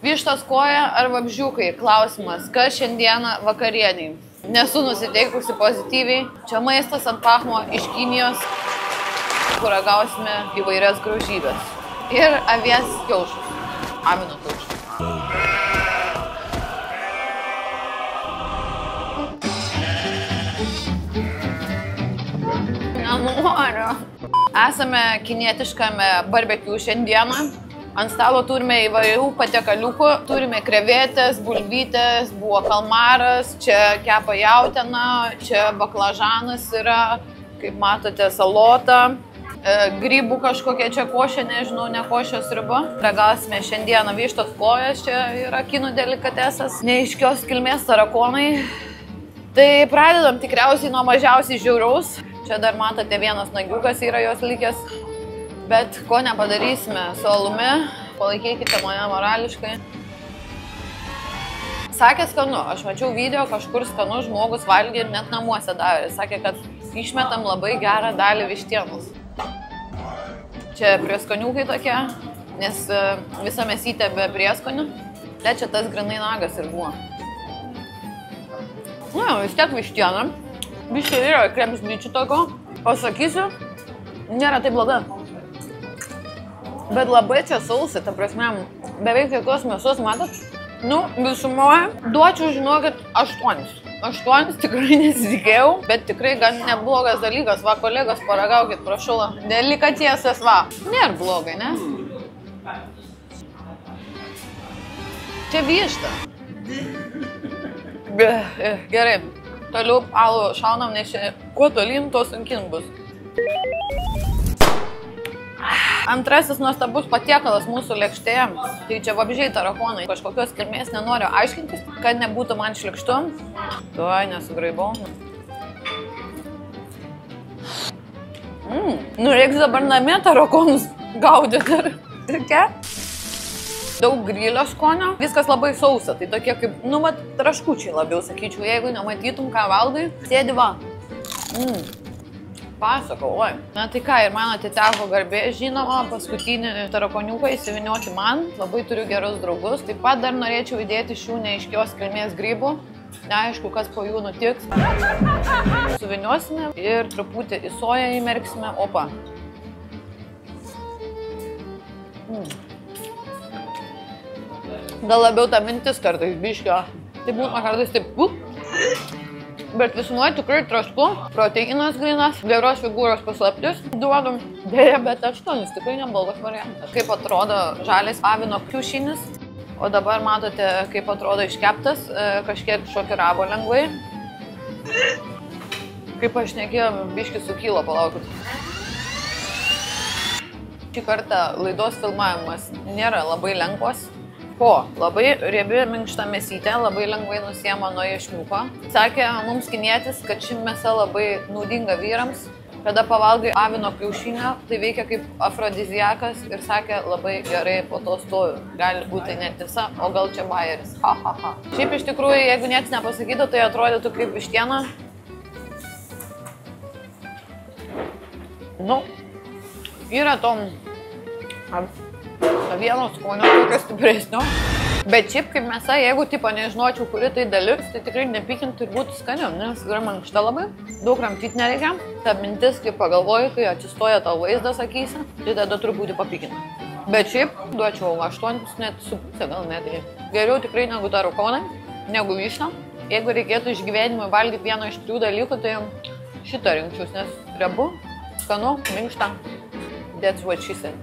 Vištos koja ar vabzdžiukai? Klausimas, kas šiandieną vakarieniai? Nesu nusiteikusi pozityviai. Čia maistas ant pachmo iš Kinijos, kur gausime įvairias grožybės. Ir avies kiaušus. Avino kiaušus. Nenoriu. Esame kinietiškame barbecue šiandieną. Ant stalo turime įvairių patiekaliukų, turime krevetės, bulvytės, buvo kalmaras, čia kepa jautiena, čia baklažanas yra, kaip matote, salota, grybų kažkokia čia košė, nežinau, ne košės sriuba. Ragausime šiandieną vištos kojas, čia yra kinų delikatesas, neaiškios kilmės tarakonai. Tai pradedam tikriausiai nuo mažiausiai žiauraus. Čia dar matote vienas nagiukas yra jos likęs. Bet ko nepadarysime su alumi, palaikykite mane morališkai. Sakė skanu, aš mačiau video, kažkur skanu žmogus valgė ir net namuose davė. Sakė, kad išmetam labai gerą dalį vištienos. Čia prieskoniukai tokie, nes visa mėsytė be prieskonių. Bet čia tas grinai nagas ir buvo. Na, vis tiek vištiena. Biškai yra kremslyčių tokio. Pasakysiu, nėra taip bloga. Bet labai čia sausi, ta prasme, beveik jokios mėsos, matot? Nu, visumoje duočiau, žinokit, 8. 8 tikrai nesitikėjau, bet tikrai gan neblogas dalykas. Va, kolegos, paragaukit, prašau. Delikatesas, va. Nėra blogai, ne? Čia višta. Gerai, toliau alų šaunam, nes čia kuo tolyn, to sunkin bus. Antrasis nuostabus patiekalas mūsų lėkštėje. Tai čia vabzdžiai tarakonai. Kažkokios kilmės nenoriu aiškintis, kad nebūtų man šlikštu. Tuoj nesugraibau. Nu, reiks dabar namie tarakonus gaudyti. Ir ką? Daug grilio skonio. Viskas labai sausa. Tai tokie kaip, nu, vat, traškučiai labiau, sakyčiau. Jeigu nematytum, ką valgai, sėdi va. Pasakau, oi. Na tai ką, ir man atiteko garbė, žinoma, paskutinį tarakoniuką įsivinioti man. Labai turiu gerus draugus. Taip pat dar norėčiau įdėti šių neaiškios kilmės grybų. Neaišku, kas po jų nutiks. Suviniosime ir truputį į soją įmerksime. Opa. Gal labiau ta mintis kartais biškio. Tai būna kartais taip, bet visumoje tikrai trašku, proteinas grynas, geros figūros paslaptis duodam. Deja, bet 8 tikrai neblogas variantas. Kaip atrodo žalias avino kiaušinis. O dabar matote, kaip atrodo iškeptas, kažkiek šokiravo lengvai. Kaip aš nekėjau, biškį sukylo, palaukit. Šį kartą laidos filmavimas nėra labai lengvas. Ko? Labai riebi minkšta mėsytė, labai lengvai nusiema nuo iešmiuko. Sakė mums kinietis, kad ši mėsa labai naudinga vyrams. Kada pavalgai avino kiaušinio, tai veikia kaip afrodiziakas ir sakė, labai gerai po to stoviu. Gali būti netiesa, o gal čia bajeris. Ha, ha, ha. Šiaip iš tikrųjų, jeigu niekas nepasakytų, tai atrodytų kaip vištiena. Nu, yra tom avienos skonio tokio stipresnio. Bet šiaip kaip mėsa, jeigu tipo nežinočiau, kuri tai dalis, tai tikrai nepykintų ir būtų skaniau, nes yra mankšta labai. Daug kramtyti nereikia. Ta mintis, kai pagalvoju, kai atsistoja tavo vaizdas akyse, tai tada truputį papykina. Bet šiaip duočiau 8, net su pusė, gal net. Geriau tikrai negu tarakonai, negu višta. Jeigu reikėtų išgyvenimui valgyti vieną iš 3 dalykų, tai šitą rinkčiaus, nes riebu, skanu, minkšta. That's what she said.